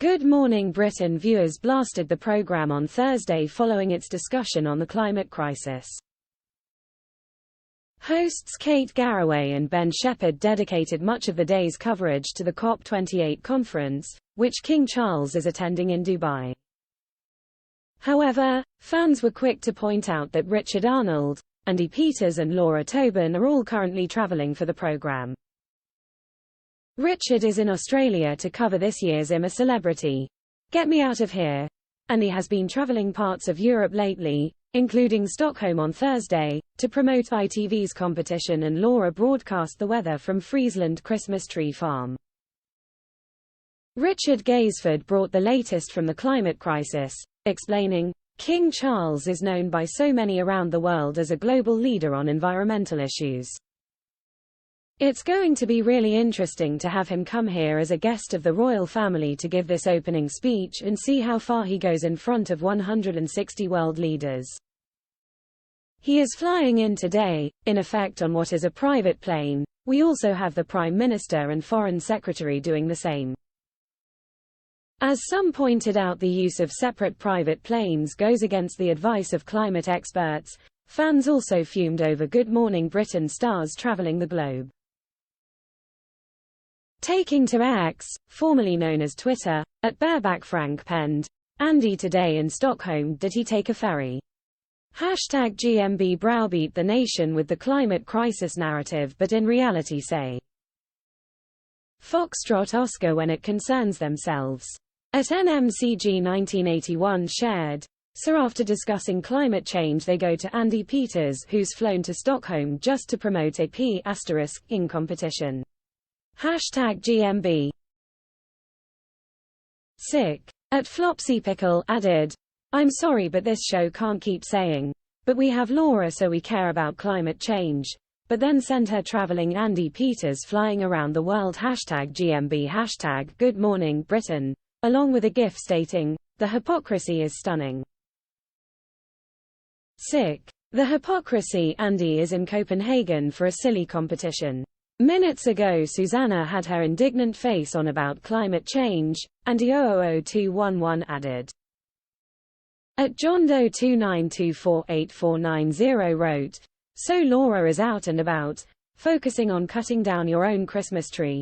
Good Morning Britain viewers blasted the programme on Thursday following its discussion on the climate crisis. Hosts Kate Garraway and Ben Shephard dedicated much of the day's coverage to the COP28 conference, which King Charles is attending in Dubai. However, fans were quick to point out that Richard Arnold, Andi and Laura Tobin are all currently travelling for the programme. Richard is in Australia to cover this year's I'm a Celebrity. Get Me Out of Here. And he has been travelling parts of Europe lately, including Stockholm on Thursday, to promote ITV's competition, and Laura broadcast the weather from Friesland Christmas Tree Farm. Richard Gaisford brought the latest from the climate crisis, explaining, "King Charles is known by so many around the world as a global leader on environmental issues. It's going to be really interesting to have him come here as a guest of the royal family to give this opening speech and see how far he goes in front of 160 world leaders. He is flying in today, in effect on what is a private plane. We also have the Prime Minister and Foreign Secretary doing the same." As some pointed out, the use of separate private planes goes against the advice of climate experts. Fans also fumed over Good Morning Britain stars travelling the globe. Taking to X, formerly known as Twitter, at Bareback Frank penned, "Andi today in Stockholm, did he take a ferry? #GMB browbeat the nation with the climate crisis narrative but in reality say Foxtrot Oscar when it concerns themselves." At NMCG 1981 shared, "So after discussing climate change they go to Andi Peters, who's flown to Stockholm just to promote a P***ing competition. #GMB. Sick." At Flopsy Pickle added, "I'm sorry but this show can't keep saying, but we have Laura so we care about climate change, but then send her travelling Andi Peters flying around the world #GMB #Good Morning Britain, along with a gif stating, the hypocrisy is stunning." Sick. The hypocrisy. Andi is in Copenhagen for a silly competition. Minutes ago Susanna had her indignant face on about climate change, Andi 000211 added. At John Doe 29248490 wrote, "So Laura is out and about, focusing on cutting down your own Christmas tree.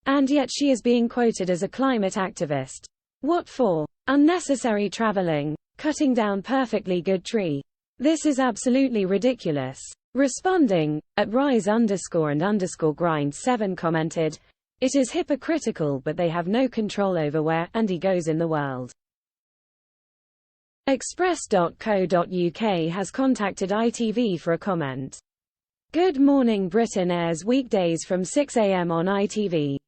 And yet she is being quoted as a climate activist. What for? Unnecessary traveling, cutting down perfectly good tree. This is absolutely ridiculous." Responding, at rise_and_grind7 commented, "It is hypocritical but they have no control over where Andi goes in the world." Express.co.uk has contacted ITV for a comment. Good Morning Britain airs weekdays from 6 a.m. on ITV.